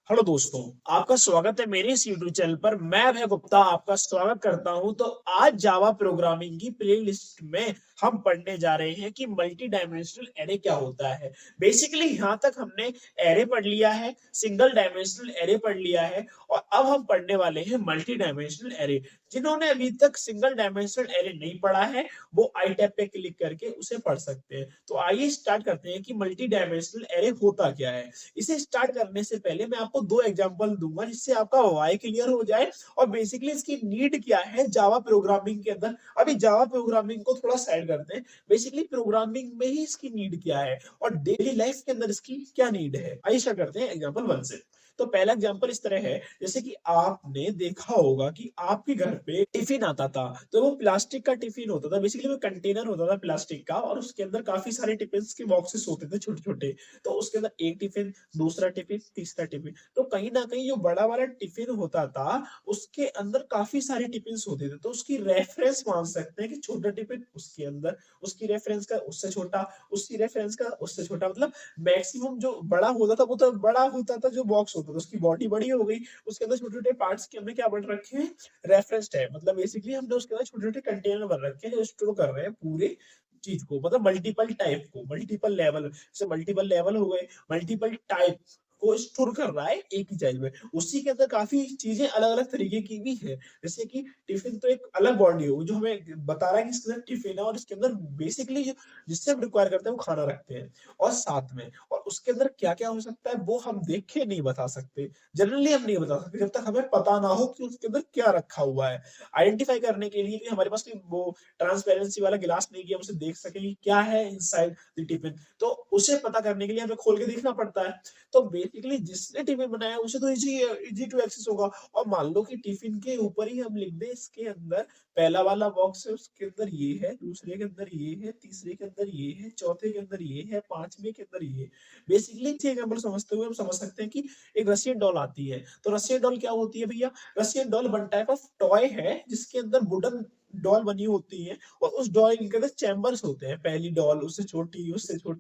Hello दोस्तों, आपका स्वागत है मेरे इस यूट्यूब चैनल पर। मैं अभय गुप्ता आपका स्वागत करता हूं। तो आज जावा प्रोग्रामिंग की प्लेलिस्ट में हम पढ़ने जा रहे हैं कि मल्टी डायमेंशनल एरे क्या होता है। बेसिकली यहां तक हमने एरे पढ़ लिया है, सिंगल डायमेंशनल एरे पढ़ लिया है और अब हम पढ़ने वाले हैं मल्टी डायमेंशनल एरे। जिन्होंने अभी तक सिंगल डायमेंशनल एरे नहीं पढ़ा है वो आई टैब पे क्लिक करके उसे पढ़ सकते हैं। तो आइए स्टार्ट करते हैं कि मल्टी डायमेंशनल एरे होता क्या है। इसे स्टार्ट करने से पहले मैं आपको दो एग्जांपल दूंगा जिससे आपका वाई क्लियर हो जाए और बेसिकली इसकी नीड क्या है जावा प्रोग्रामिंग के अंदर। अभी जावा प्रोग्रामिंग को थोड़ा साइड करते हैं, बेसिकली प्रोग्रामिंग में ही इसकी नीड क्या है और डेली लाइफ के अंदर इसकी क्या नीड है। आइए स्टार्ट करते हैं एग्जांपल वन से। तो पहला एग्जांपल इस तरह है, जैसे कि आपने देखा होगा कि आपके घर पे टिफिन आता था, तो वो प्लास्टिक का टिफिन होता था। बेसिकली वो कंटेनर होता था प्लास्टिक का और उसके अंदर काफी सारे टिफिन के बॉक्सेस होते थे छोटे छोटे। तो उसके अंदर एक टिफिन, दूसरा टिफिन, तीसरा टिफिन। तो कहीं ना कहीं जो बड़ा वाला टिफिन होता था उसके अंदर काफी सारे टिफिन होते थे, तो उसकी रेफरेंस मान सकते हैं कि छोटा टिफिन उसके अंदर, उसकी रेफरेंस का उससे छोटा, उसकी रेफरेंस का उससे छोटा, मतलब मैक्सिमम जो बड़ा होता था वो तो बड़ा होता था, जो बॉक्स होता था उसकी बॉडी बड़ी हो गई, उसके अंदर छोटे छोटे पार्ट्स के हमने क्या बन रखे हैं, रेफरेंस टैग। मतलब बेसिकली हमने उसके अंदर छोटे छोटे कंटेनर बन रखे हैं जो स्टोर कर रहे हैं पूरे चीज को, मतलब मल्टीपल टाइप को, मल्टीपल लेवल, जैसे मल्टीपल लेवल हो गए, मल्टीपल टाइप को स्टोर कर रहा है एक ही चीज में। उसी के अंदर काफी चीजें अलग अलग तरीके की भी है, जैसे कि टिफिन तो एक अलग बॉडी होगी जो हमें बता रहा है कि इसके अंदर टिफिन है और इसके अंदर बेसिकली जिससे हम रिक्वायर करते हैं वो खाना रखते हैं और साथ में, और उसके अंदर क्या क्या हो सकता है वो हम देख के नहीं बता सकते। जनरली हम नहीं बता सकते जब तक हमें पता ना हो कि उसके अंदर क्या रखा हुआ है। आइडेंटिफाई करने के लिए भी हमारे पास वो ट्रांसपेरेंसी वाला गिलास नहीं कि हम उसे देख सके कि क्या है इनसाइड द टिफिन, तो उसे पता करने के लिए हमें खोल के देखना पड़ता है। तो बेसिकली जिसने टिफिन बनाया उसे तो इजी इजी टू एक्सेस होगा। और मान लो कि टिफिन के ऊपर ही हम लिख दें इसके अंदर पहला वाला बॉक्स है उसके अंदर ये है, दूसरे के अंदर ये है, तीसरे के अंदर ये है, चौथे के अंदर ये है, पांचवे के अंदर ये है। बेसिकली एग्जाम्पल समझते हुए हम समझ सकते हैं कि एक रशियन डॉल आती है। तो रशियन डॉल क्या होती है भैया? Russian doll one type of toy है जिसके अंदर वुडन डॉल बनी होती है और उस डॉल के अंदर चैम्बर्स होते हैं। पहली डॉल उससे छोटी,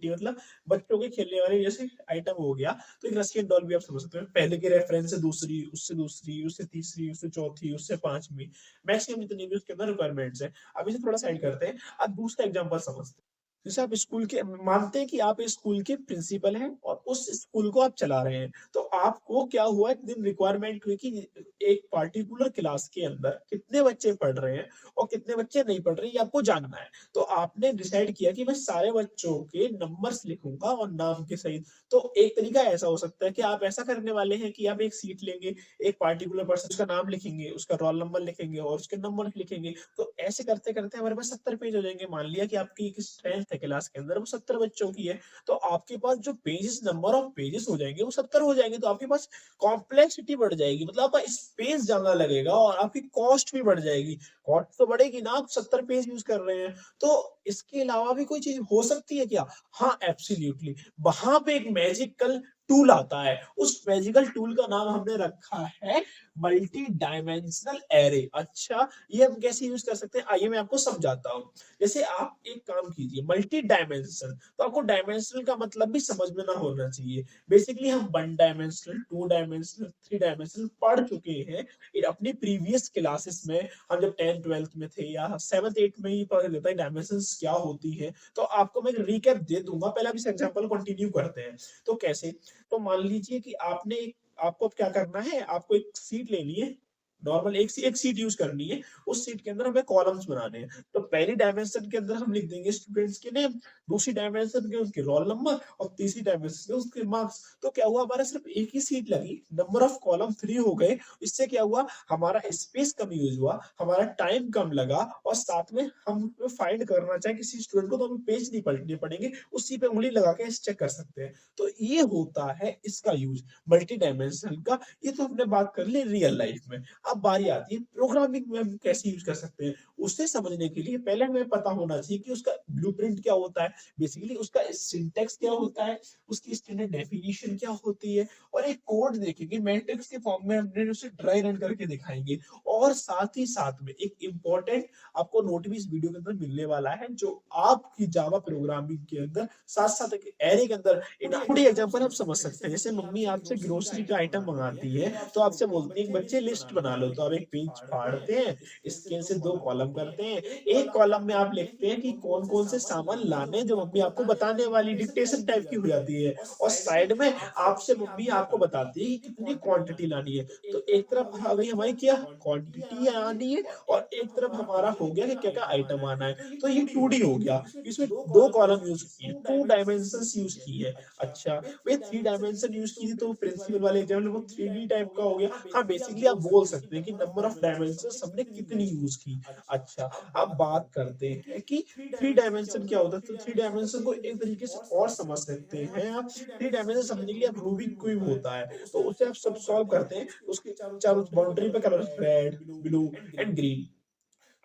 मतलब बच्चों के खेलने वाले जैसे आइटम हो गया। तो एक रशियन डॉल भी आप समझ सकते हो, पहले के रेफरेंस से दूसरी, उससे तीसरी, उससे चौथी, उससे पांचवी, मैक्सिमम जितनी भी उसके अंदर रिक्वायरमेंट्स है। अब इसे थोड़ा साइड करते हैं, अब दूसरा एग्जांपल समझते हैं। जैसे आप स्कूल के मानते हैं कि आप स्कूल के प्रिंसिपल हैं और उस स्कूल को आप चला रहे हैं। तो आपको क्या हुआ, एक दिन रिक्वायरमेंट हुई कि एक पार्टिकुलर क्लास के अंदर कितने बच्चे पढ़ रहे हैं और कितने बच्चे नहीं पढ़ रहे, ये आपको जानना है। तो आपने डिसाइड किया कि मैं सारे बच्चों के नंबर्स लिखूंगा और नाम के सहित। तो एक तरीका ऐसा हो सकता है कि आप ऐसा करने वाले हैं कि आप एक सीट लेंगे, एक पार्टिकुलर पर्सन, उसका नाम लिखेंगे, उसका रोल नंबर लिखेंगे और उसके नंबर लिखेंगे। तो ऐसे करते करते हमारे पास 70 पेज हो जाएंगे। मान लिया कि आपकी एक स्ट्रेंथ है क्लास के अंदर वो 70 बच्चों की है, तो आपके पास जो पेजेस, नंबर ऑफ पेजेस हो जाएंगे वो 70 हो जाएंगे। तो आपके पास कॉम्प्लेक्सिटी बढ़ जाएगी, मतलब आपका स्पेस ज्यादा लगेगा और आपकी कॉस्ट भी बढ़ जाएगी। कॉस्ट तो बढ़ेगी ना, आप 70 पेज यूज कर रहे हैं। तो इसके अलावा भी कोई चीज हो सकती है क्या? हाँ, एब्सोल्युटली। वहां पे एक मैजिकल टूल आता है, उस मैजिकल टूल का नाम हमने रखा है मल्टी डायमेंशनल एरे। अच्छा, ये हम कैसे यूज कर सकते हैं, आइए मैं आपको समझाता हूँ। जैसे आप एक काम कीजिए, मल्टी डायमेंशनल, तो आपको डायमेंशनल का मतलब भी समझ में ना होना चाहिए। बेसिकली हम one dimensional, two dimensional, three dimensional पढ़ चुके हैं अपनी प्रीवियस क्लासेस में। हम जब 10th 12th में थे या 7th 8th में ही पढ़ लेता है डायमेंशंस क्या होती है। तो आपको मैं रिकैप दे दूंगा, पहले आप इस एग्जांपल कंटिन्यू करते हैं। तो कैसे? तो मान लीजिए कि आपको अब क्या करना है, आपको एक सीट लेनी है, नॉर्मल एक सीट यूज करनी है। उस सीट के अंदर हमें कॉलम्स बनाने हैं। तो पहली डायमेंशन के अंदर हम लिख देंगे स्टूडेंट्स के नेम, दूसरी डायमेंशन के उसके रोल नंबर और तीसरी डायमेंशन के उसके मार्क्स। तो क्या हुआ, हमारा सिर्फ एक ही सीट लगी, नंबर ऑफ कॉलम 3 हो गए। इससे क्या हुआ, हमारा स्पेस कम यूज हुआ, हमारा टाइम कम लगा और साथ में हम फाइंड करना चाहे किसी स्टूडेंट को तो हमें पेज नहीं पलटने पड़ेंगे, उसी पे उंगली लगा के चेक कर सकते हैं। तो ये होता है इसका यूज, मल्टी डायमेंशनल का। ये तो हमने बात कर ली रियल लाइफ में। अब बारी आती है प्रोग्रामिंग में हम कैसे यूज कर सकते हैं। उससे समझने के लिए पहले हमें पता होना चाहिए कि उसका ब्लूप्रिंट क्या होता है, बेसिकली उसका सिंटैक्स क्या होता है, उसकी स्टैंडर्ड डेफिनेशन क्या होती है, और एक कोड देखेंगे मैट्रिक्स के फॉर्म में, हमने उसे ड्राई रन करके दिखाएंगे। और साथ ही साथ में एक इम्पोर्टेंट आपको नोट भी इस वीडियो के अंदर मिलने वाला है, जो आपकी जावा प्रोग्रामिंग के अंदर साथ साथ एक एरे के अंदर थोड़ी एग्जांपल आप समझ सकते हैं। जैसे मम्मी आपसे ग्रोसरी का आइटम मंगाती है, तो आपसे बोलती है कि बच्चे लिस्ट बना लो, तो आप एक पेज फाड़ते हैं, स्केल से 2 कॉलम करते हैं। एक कॉलम में आप लिखते हैं कि कौन-कौन से सामान लाने हैं, जो मम्मी आपको बताने वाली डिक्टेशन टाइप की हो जाती है, और साइड में आपसे मम्मी आपको बताती है कि कितनी क्वांटिटी लानी है। तो एक तरफ आ गई हमारी क्या क्वांटिटी आनी है, और एक तरफ हमारा हो गया कि क्या-क्या आइटम आना है। तो ये 2D हो गया। इसमें 2 कॉलम यूज़ किए, 2 डायमेंशंस यूज़ की है। अच्छा, भई 3 डायमेंशन यूज़ की थी तो प्रिंसिपल वाले एग्जाम्पल वो 3D टाइप का हो गया। हाँ, बेसिकली आप बोल सकते हैं कि नंबर ऑफ डायमेंशंस हमने कितनी यूज़ की। अच्छा, अब बात करते हैं कि 3 डायमेंशन क्या होता है? तो 3 डायमेंशन को एक तरीके से और समझ सकते हैं आप। 3 डायमेंशन समझने के लिए आप रूबिक क्यूब होता है, तो उसे आप सब सॉल्व करते हैं, उसके चारों बाउंड्री पे colour red, blue and green.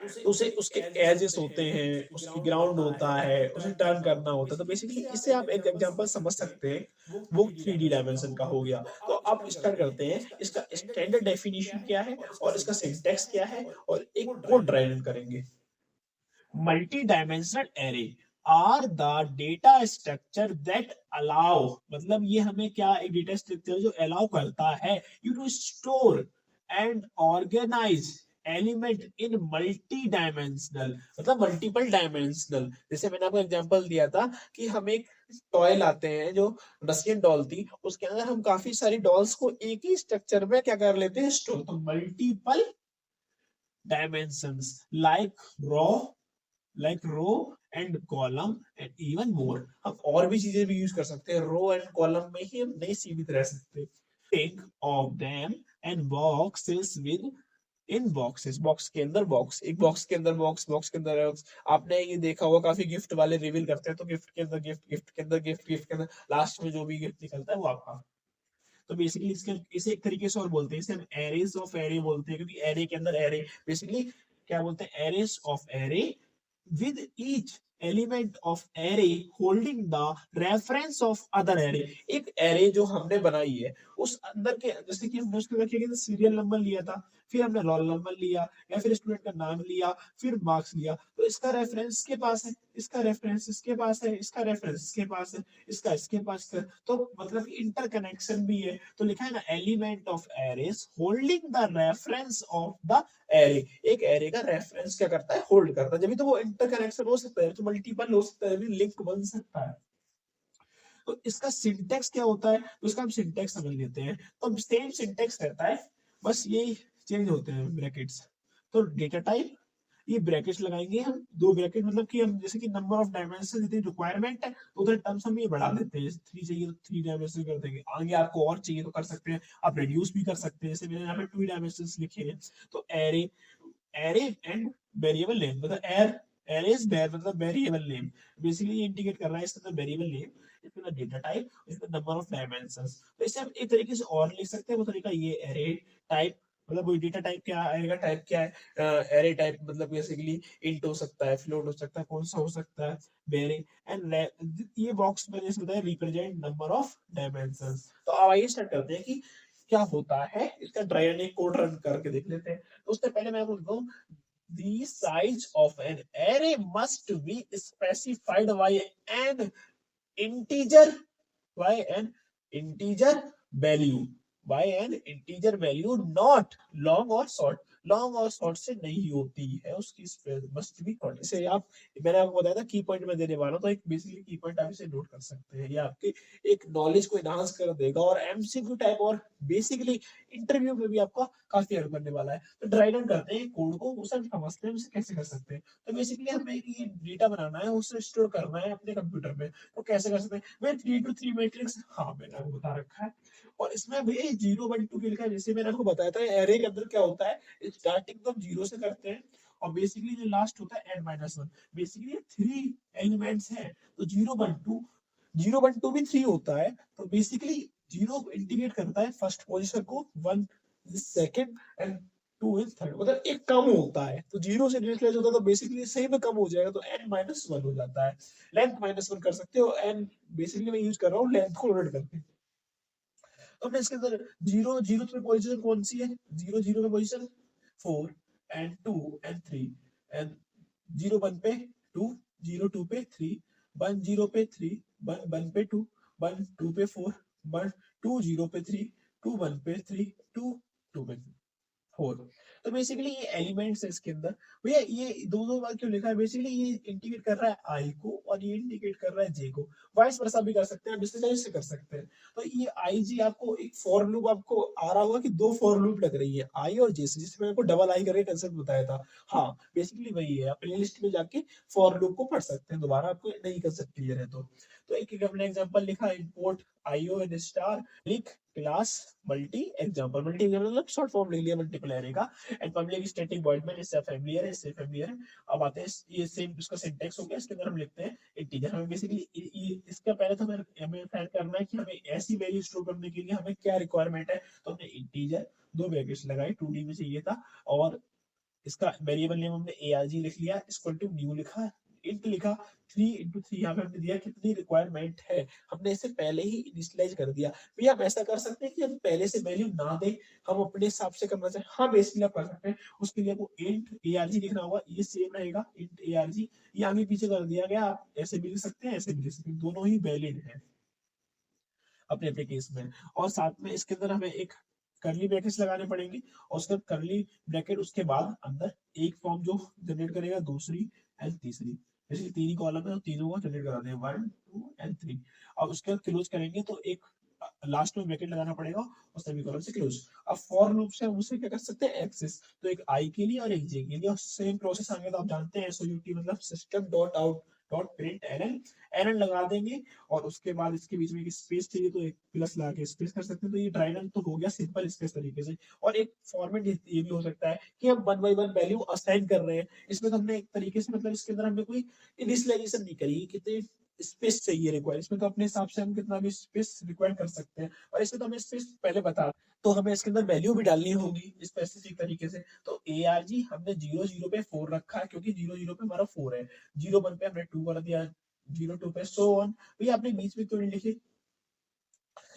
तो उसे उसके एजेस होते हैं, उसकी ग्राउंड होता है, उसे टर्न करना होता है। तो बेसिकली इससे आप एक एग्जांपल समझ सकते हैं, वो 3D डायमेंशन का हो गया। तो आप स्टार्ट करते हैं, इसका स्टैंडर्ड डेफिनिशन क्या है और इसका सिंटैक्स क्या है, और एक कोड ड्राई रन करेंगे। Multidimensional array are the data structure that allow, मतलब ये हमें क्या, एक डेटा स्ट्रक्चर जो अलाउ करता है you to store and organise element in multi dimensional, मतलब मल्टीपल डायमेंशनल। जैसे मैंने आपको एग्जांपल दिया था कि हम एक टॉय लाते हैं, जो रशियन डॉल थी, उसके अंदर हम काफी सारी डॉल्स को एक ही स्ट्रक्चर में क्या कर लेते हैं, स्टोर। तो multiple dimensions like row and column and even more. हम और भी चीजें भी यूज कर सकते हैं, रो एंड कॉलम में ही हम नहीं सीमित रह सकते। Think of them and boxes with in boxes, box के अंदर बॉक्स, एक बॉक्स के अंदर बॉक्स, बॉक्स के अंदर बॉक्स। आपने ये देखा होगा, काफी गिफ्ट वाले रिवील करते हैं, तो गिफ्ट के अंदर गिफ्ट, गिफ्ट के अंदर गिफ्ट, गिफ्ट के अंदर लास्ट में जो भी गिफ्ट निकलता है वो आपका। तो बेसिकली इसके इसे एक तरीके से और बोलते हैं, इसे हम एरेज ऑफ एरे बोलते हैं, क्योंकि एरे के अंदर एरे बेसिकली क्या बोलते हैं, arrays of array with each element of array holding the reference of other array। एक array जो हमने बनाई है, उस अंदर के, जैसे कि हमने उसके रखिए सीरियल नंबर लिया था, फिर हमने रोल नंबर लिया, या फिर स्टूडेंट का नाम लिया, फिर मार्क्स लिया, तो इसका रेफरेंस इसके पास है, इसका रेफरेंस इसके पास है, इसका रेफरेंस इसके पास है, इसका इसके पास है। तो मतलब इंटरकनेक्शन भी है। तो लिखा है ना, element of arrays holding the reference of the array. एक एरे का रेफरेंस क्या करता है, होल्ड करता है, जब तो वो इंटरकनेक्शन हो सकता है, तो मल्टीपल हो सकता है, लिंक बन सकता है। तो इसका सिंटेक्स क्या होता है, तो इसका हम सिंटेक्स समझ लेते हैं। तो सेम सिंटेक्स रहता है, बस यही चेंज होते हैं ब्रैकेट्स। तो डेटा टाइप, ये ब्रैकेट्स लगाएंगे हम, 2 ब्रैकेट, मतलब कि हम जैसे कि नंबर ऑफ डायमेंशन जितनी रिक्वायरमेंट है, तो उधर टर्म्स हम ये बढ़ा देते हैं। 3 चाहिए तो 3 डायमेंशन कर देंगे, आगे आपको और चाहिए तो कर सकते हैं, आप रिड्यूस भी कर सकते हैं, जैसे मैंने यहाँ पे 2 डायमेंशन लिखे हैं। तो array, array and variable name, मतलब एरेज वेर मतलब वेरिएबल नेम, बेसिकली इंडिकेट कर रहा है इसके अंदर वेरिएबल नेम, इसके अंदर डेटा टाइप, इसके नंबर ऑफ डायमेंशंस। तो इसे हम एक तरीके से और लिख सकते हैं, वो तरीका ये एरे टाइप, मतलब वो डेटा टाइप क्या आएगा, टाइप क्या है, एरे टाइप मतलब बेसिकली इंट हो सकता है, फ्लोट हो सकता है, कौन सा हो सकता है, वेरी एंड ये बॉक्स में जैसे होता है रिप्रेजेंट नंबर ऑफ डायमेंशंस। तो अब आइए स्टार्ट करते हैं कि क्या होता है, इसका ड्राई रन कोड रन करके देख लेते हैं। तो उससे पहले मैं बोलता हूँ, the size of an array must be specified an integer by an integer value not long or short। Long और शॉर्ट से नहीं होती है उसकी मस्ट बी शॉर्ट। इसे आप, मैंने आपको बताया था की पॉइंट में देने वाला हूं, तो एक बेसिकली की पॉइंट आप इसे नोट कर सकते हैं, ये आपके एक नॉलेज को एनहांस कर देगा, और एमसीक्यू टाइप और बेसिकली इंटरव्यू में भी आपका काफी हेल्प करने वाला है। तो ड्राई रन करते हैं कोड को, उसे हम समझते हैं उसे कैसे कर सकते हैं। तो बेसिकली हमें ये डेटा बनाना है, उसे स्टोर करना है अपने कंप्यूटर में। तो कैसे कर सकते हैं, मैं 3 to 3 मैट्रिक्स, हाँ मैंने आपको बता रखा है, और इसमें भैया 0 1 2 के लिखा है, जैसे मैंने आपको बताया था एरे के अंदर क्या होता है, स्टार्टिंग तो हम 0 से करते हैं, और बेसिकली जो लास्ट होता है n-1। बेसिकली 3 एलिमेंट्स हैं, तो 0 1 2 भी 3 होता है, तो बेसिकली 0 इंडिकेट करता है फर्स्ट पोजीशन को, 1 सेकंड एंड 2 इज थर्ड, मतलब एक कम होता है, तो 0 से इनिशियलाइज होता है तो बेसिकली सही में कम हो जाएगा, तो n-1 हो जाता है। लेंथ -1 कर सकते हो, n बेसिकली मैं यूज कर रहा हूँ लेंथ को उलट करके। तो हमने इसके अंदर 0 0 पे पोजीशन कौन सी है, 0 0 पे पोजीशन 4 एंड 2 एंड 3 एंड 0 1 पे 2, 0 2 पे 3, 1 0 पे 3, 1 1 पे 2, 1 2 पे 4, 1 2 0 पे 3, 2 1 पे 3, 2 2 पे 4। तो बेसिकली ये एलिमेंट्स है इसके अंदर। भैया ये दो बार क्यों लिखा है, बेसिकली ये इंडिकेट कर रहा है आई को और ये इंडिकेट कर रहा है जे को, वाइस वर्सा भी कर सकते हैं, डिस्टेंस से कर सकते हैं। तो ये आई जी आपको एक फॉर लूप आपको आ रहा होगा कि दो फॉर लूप लग रही है आई और जे से, जिससे मैंने आपको डबल आई करके कंसेप्ट बताया था। हाँ बेसिकली वही है, आप प्ले लिस्ट में जाके फॉर लूप को पढ़ सकते हैं दोबारा, आपको नई कंसेप्ट क्लियर है तो एक एक हमने एग्जांपल लिखा, इंपोर्ट आईओ एंड स्टार लिख class multi example, multi example मतलब शॉर्ट फॉर्म लिख लिया मल्टीप्लायर का, एंड पब्लिक स्टैटिक वॉइड में, इससे फैमिलियर है, इससे फैमिलियर है। अब आते हैं ये सेम उसका सिंटैक्स हो गया, इसके अंदर हम लिखते हैं इंटीजर। हमें बेसिकली इसका पहले तो हमें फाइंड करना है कि हमें ऐसी वैल्यू स्टोर करने के लिए हमें क्या रिक्वायरमेंट है, तो हमने इंटीजर दो ब्रैकेट्स लगाए, 2D में चाहिए था, और इसका वेरिएबल नेम हमने arg लिख लिया, इक्वल टू न्यू लिखा, इंट लिखा, 3 into 3 यहाँ पे हमने दिया कितनी रिक्वायरमेंट है, हमने इसे पहले ही इनिशियलाइज कर दिया। भैया हम ऐसा कर सकते हैं कि हम पहले से वैल्यू ना दें, हम अपने हिसाब से करना चाहें, हाँ बेसिकली आप कर सकते हैं। उसके लिए आपको इंट arg लिखना होगा, ये सेम रहेगा इंट arg, ये आगे पीछे कर दिया गया, आप ऐसे भी लिख सकते हैं, ऐसे भी लिख सकते हैं, दोनों ही वैलिड है अपने अपने केस में। और साथ में इसके अंदर हमें एक करली ब्रैकेट्स लगाने पड़ेंगे, और उसके करली ब्रैकेट उसके बाद अंदर एक फॉर्म जो जनरेट करेगा, दूसरी एंड तीसरी, जैसे तीन ही कॉलम है तो तीनों को जनरेट करा दें, 1 2 एंड 3। और उसके बाद क्लोज करेंगे तो एक लास्ट में ब्रैकेट लगाना पड़ेगा और सभी कॉलम से क्लोज। अब फॉर लूप से हम उसे क्या कर सकते हैं, एक्सेस, तो एक आई के लिए और एक जे के लिए, और सेम प्रोसेस आगे तो आप जानते हैं, एसओयूटी मतलब system dot out dot print error लगा देंगे, और उसके बाद इसके बीच में एक स्पेस चाहिए तो एक प्लस लगा के स्पेस कर सकते हैं। तो ये ड्राई रन तो हो गया सिंपल स्पेस तरीके से। और एक फॉर्मेट ये भी हो सकता है कि हम 1 बाय 1 वैल्यू असाइन कर रहे हैं, इसमें तो हमने एक तरीके से मतलब इसके अंदर हमने कोई इनिशियलाइजेशन नहीं करी, कितने स्पेस चाहिए रिक्वायर, इसमें तो अपने हिसाब से हम कितना भी स्पेस रिक्वायर कर सकते हैं, और इसमें तो हमें स्पेस पहले बता, तो हमें इसके अंदर वैल्यू भी डालनी होगी स्पेसिफिक तरीके से। तो arg हमने 0 0 पे 4 रखा है, क्योंकि 0 0 पे हमारा 4 है, 0 1 पे हमने 2 कर दिया, 0 2 पे सो ऑन। भैया आपने बीच में क्यों नहीं लिखी,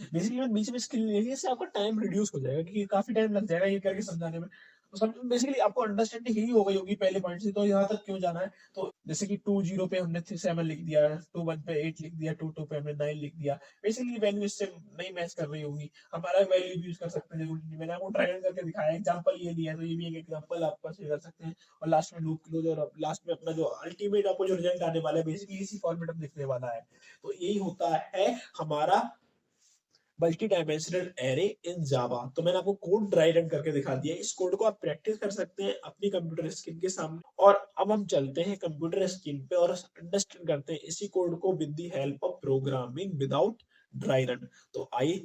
बेसिकली मैं बीच में स्किल ले ली, इससे आपका टाइम रिड्यूस हो जाएगा, क्योंकि काफी टाइम लग जाएगा ये करके समझाने में। तो सब बेसिकली आपको अंडरस्टैंडिंग यही हो गई होगी पहले पॉइंट से, तो यहाँ तक क्यों जाना है। तो जैसे कि 2 0 पे हमने 7 लिख दिया, 2 1 पे 8 लिख दिया, 2 2 पे हमने 9 लिख दिया, बेसिकली वैल्यू इससे नहीं मैच कर रही होगी, हम अलग वैल्यू यूज कर सकते हैं। मैंने आपको ट्राई करके दिखाया, एग्जांपल ये दिया है, तो ये भी एक एग्जांपल आप कर सकते हैं। और लास्ट में लूप क्लोज, और लास्ट में अपना जो अल्टीमेट आपको जो रिजल्ट आने वाला है, बेसिकली इसी फॉर्मेट में दिखने वाला है। तो यही होता है हमारा मल्टी डायमेंशनल एरे इन जावा। तो मैंने आपको कोड ड्राई रन करके दिखा दिया, इस कोड को आप प्रैक्टिस कर सकते हैं अपनी कंप्यूटर स्क्रीन के सामने। और अब हम चलते हैं कंप्यूटर स्क्रीन पे और अंडरस्टैंड करते हैं इसी कोड को with the help of programming without dry run. तो आइए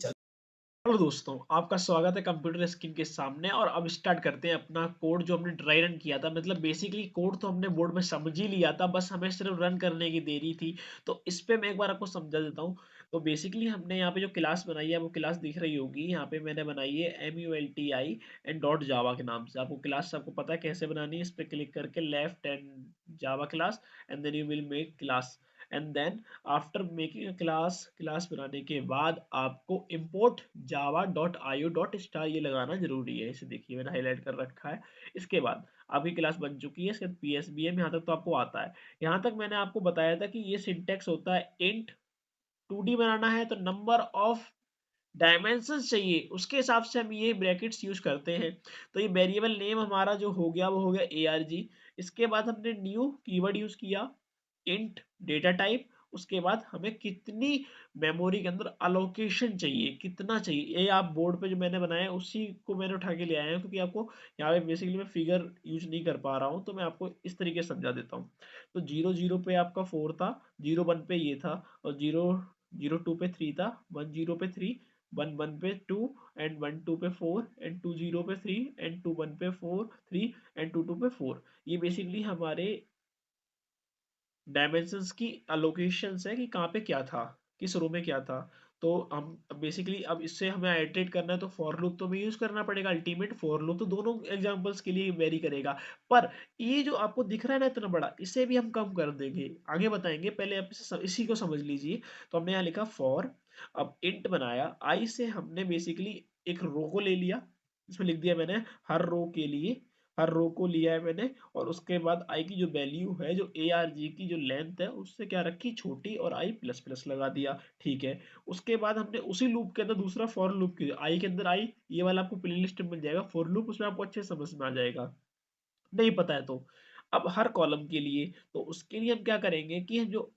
हेलो दोस्तों, आपका स्वागत है कंप्यूटर स्क्रीन के सामने। और अब स्टार्ट करते हैं अपना कोड जो हमने ड्राई रन किया था। मतलब बेसिकली कोड तो हमने बोर्ड में समझ ही लिया था, बस हमें सिर्फ रन करने की देरी थी। तो इस पे मैं एक बार आपको समझा देता हूँ। तो बेसिकली हमने यहाँ पे जो क्लास बनाई है, वो क्लास दिख रही होगी, यहाँ पे मैंने बनाई है MULTI एंड डॉट जावा के नाम से। आपको क्लास आपको पता है कैसे बनानी है, इस पे क्लिक करके left and Java class, and then you will make class, and then after making a class बनाने के बाद आपको import java.io.star ये लगाना जरूरी है। इसे देखिए मैंने हाईलाइट कर रखा है। इसके बाद आपकी क्लास बन चुकी है, इसके बाद PSBM यहाँ तक तो आपको आता है। यहाँ तक मैंने आपको बताया था कि ये सिंटेक्स होता है इंट 2D बनाना है तो नंबर ऑफ डायमेंशंस चाहिए, उसके हिसाब से हम ये ब्रैकेट्स यूज करते हैं। तो ये वेरिएबल नेम हमारा जो हो गया वो हो गया arg। इसके बाद हमने न्यू कीवर्ड यूज किया, इंट डेटा टाइप। उसके बाद हमें कितनी मेमोरी के अंदर अलोकेशन चाहिए, कितना चाहिए, ये आप बोर्ड पे जो मैंने बनाया उसी को मैंने उठा के ले आया हूँ, क्योंकि आपको यहाँ पे बेसिकली मैं फिगर यूज नहीं कर पा रहा हूँ, तो मैं आपको इस तरीके से समझा देता हूँ। तो 0 0 पे आपका 4 था, 0 1 पे ये था, और 0 0 2 पे 3 था, 1 0 पे 3, 1 1 पे 2, एंड 1 2 पे 4, एंड 2 0 पे 3, एंड 2 1 पे 4 3, एंड 2 2 पे 4। ये बेसिकली हमारे डायमेंशंस की अलोकेशंस है कि कहाँ पे क्या था, किस रो में क्या था। तो हम बेसिकली अब इससे हमें आइटरेट करना है तो फॉर लूप तो हमें यूज करना पड़ेगा। अल्टीमेट फॉर लूप तो दोनों एग्जांपल्स के लिए वेरी करेगा। पर ये जो आपको दिख रहा है ना इतना बड़ा, इसे भी हम कम कर देंगे, आगे बताएंगे। पहले आप इसी को समझ लीजिए। तो हमने यहाँ लिखा फॉर, अब इंट बनाया आई से, हमने बेसिकली एक रो को ले लिया, इसमें लिख दिया मैंने हर रो के लिए, हर रो को लिया है मैंने, और उसके बाद आई की जो वैल्यू है, जो ए आर जी की जो लेंथ है, उससे क्या रखी छोटी, और आई प्लस प्लस लगा दिया। ठीक है। उसके बाद हमने उसी लूप के अंदर दूसरा फॉर लूप किया, आई के अंदर आई, ये वाला आपको प्ले लिस्ट में मिल जाएगा फॉर लूप, उसमें आपको अच्छे से समझ में आ जाएगा। नहीं पता है तो अब हर कॉलम के लिए, तो उसके लिए हम क्या करेंगे कि जो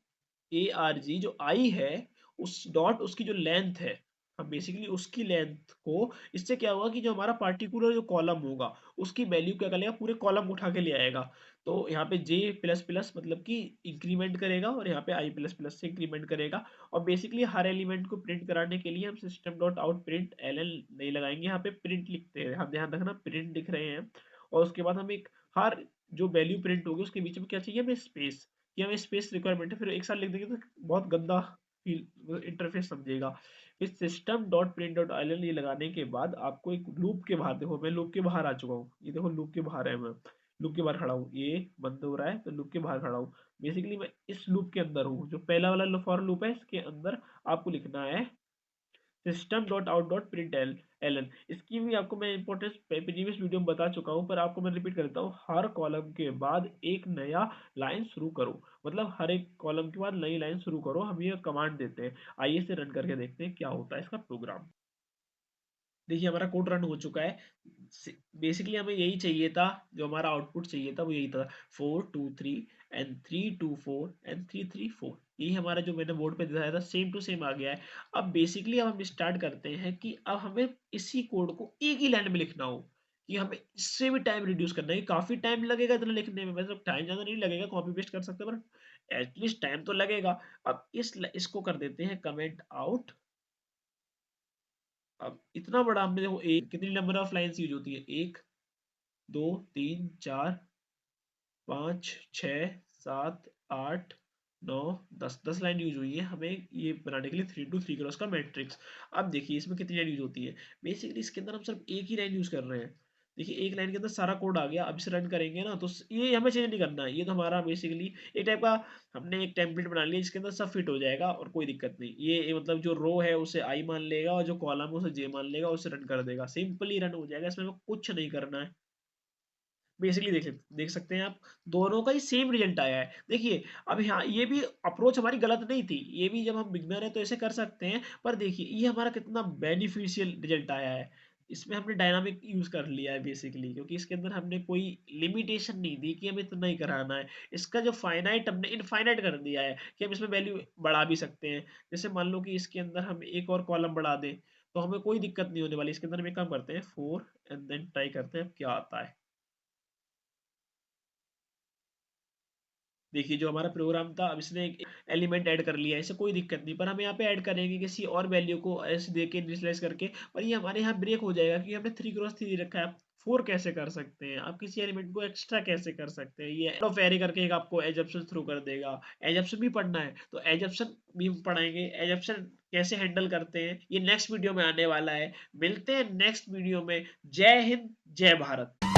ए आर जी जो आई है, उस डॉट उसकी जो लेंथ है, हम बेसिकली उसकी लेंथ को, इससे क्या होगा कि जो हमारा पार्टिकुलर जो कॉलम होगा उसकी वैल्यू क्या करेगा, पूरे कॉलम उठा के ले आएगा। तो यहाँ पे जे प्लस प्लस मतलब कि इंक्रीमेंट करेगा, और यहाँ पे आई प्लस प्लस से इंक्रीमेंट करेगा। और बेसिकली हर एलिमेंट को प्रिंट कराने के लिए हम system dot out print L L नहीं लगाएंगे, यहाँ पे प्रिंट लिखते हैं, हम ध्यान रखना प्रिंट लिख रहे हैं। और उसके बाद हम एक हर जो वैल्यू प्रिंट होगी उसके बीच में क्या चाहिए, हमें स्पेस, कि हमें स्पेस रिक्वायरमेंट है। फिर एक साथ लिख देंगे तो बहुत गंदा इंटरफेस समझेगा। इस system dot print dot island ये लगाने के बाद आपको एक लूप के बाहर, देखो मैं लूप के बाहर आ चुका हूँ, ये देखो लूप के बाहर है, मैं लूप के बाहर खड़ा हूँ, ये बंद हो रहा है तो लूप के बाहर खड़ा हूँ। बेसिकली मैं इस लूप के अंदर हूँ, जो पहला वाला फॉर लूप है इसके अंदर आपको लिखना है system dot out dot print l n. इसकी भी आपको मैं इंपॉर्टेंस प्रीवियस वीडियो में बता चुका हूँ, पर आपको मैं रिपीट करता हूँ, हर कॉलम के बाद एक नया लाइन शुरू करो, मतलब हर एक कॉलम के बाद नई लाइन शुरू करो, हम ये कमांड देते हैं। आइए से रन करके देखते हैं क्या होता है इसका प्रोग्राम। देखिए हमारा कोड रन हो चुका है। बेसिकली हमें यही चाहिए था, जो हमारा आउटपुट चाहिए था वो यही था, 4 2 3 एंड 3 2 4 एंड 3 3 4। यही हमारा जो मैंने बोर्ड पे दिखाया था सेम टू सेम आ गया है। अब बेसिकली अब हम स्टार्ट करते हैं कि अब हमें इसी कोड को एक ही लाइन में लिखना हो, कि हमें इससे भी टाइम रिड्यूस करना है। काफी टाइम लगेगा इतना लिखने में, मतलब टाइम ज्यादा नहीं लगेगा, कॉपी पेस्ट कर सकते हैं, पर एटलीस्ट टाइम तो लगेगा। अब इसको कर देते हैं कमेंट आउट। अब इतना बड़ा हमने देखो, एक कितनी नंबर ऑफ लाइंस यूज होती है, 1 2 3 4 5 6 7 8 9 10, 10 लाइन यूज हुई है हमें ये बनाने के लिए 3 2 3 क्रॉस का मैट्रिक्स। अब देखिए इसमें कितनी लाइन यूज होती है, बेसिकली इसके अंदर हम सिर्फ एक ही लाइन यूज कर रहे हैं। देखिए एक लाइन के अंदर सारा कोड आ गया। अब इसे रन करेंगे ना तो ये हमें चेंज नहीं करना है, ये तो हमारा बेसिकली एक टाइप का हमने एक टेम्पलेट बना लिया जिसके अंदर सब फिट हो जाएगा और कोई दिक्कत नहीं। ये मतलब जो रो है उसे आई मान लेगा, और जो कॉलम है उसे जे मान लेगा, उसे रन कर देगा, सिंपली रन हो जाएगा, इसमें हमें कुछ नहीं करना है। बेसिकली देख सकते हैं आप, दोनों का ही सेम रिजल्ट आया है। देखिए अब यहाँ ये भी अप्रोच हमारी गलत नहीं थी, ये भी जब हम बिगनर है तो ऐसे कर सकते हैं, पर देखिए ये हमारा कितना बेनिफिशियल रिजल्ट आया है। इसमें हमने डायनामिक यूज कर लिया है बेसिकली, क्योंकि इसके अंदर हमने कोई लिमिटेशन नहीं दी कि हमें इतना ही कराना है। इसका जो फाइनाइट हमने इनफाइनाइट कर दिया है, कि हम इसमें वैल्यू बढ़ा भी सकते हैं। जैसे मान लो कि इसके अंदर हम एक और कॉलम बढ़ा दें तो हमें कोई दिक्कत नहीं होने वाली। इसके अंदर हम एक काम करते हैं 4 एंड देन ट्राई करते हैं क्या आता है। देखिए जो हमारा प्रोग्राम था, अब इसने एक एलिमेंट ऐड कर लिया है, इसे कोई दिक्कत नहीं, पर हम यहाँ पे ऐड करेंगे किसी और वैल्यू को ऐसे दे के इनिशियलाइज करके, पर ये हमारे यहाँ ब्रेक हो जाएगा क्योंकि हमने 3 क्रॉस 3 रखा है। आप 4 कैसे कर सकते हैं, आप किसी एलिमेंट को एक्स्ट्रा कैसे कर सकते हैं, ये ऑफ एरे करके एक आपको एजप्शन थ्रू कर देगा। एजप्शन भी पढ़ना है तो एजप्शन भी पढ़ाएंगे, एजप्शन कैसे हैंडल करते हैं ये नेक्स्ट वीडियो में आने वाला है। मिलते हैं नेक्स्ट वीडियो में। जय हिंद, जय भारत।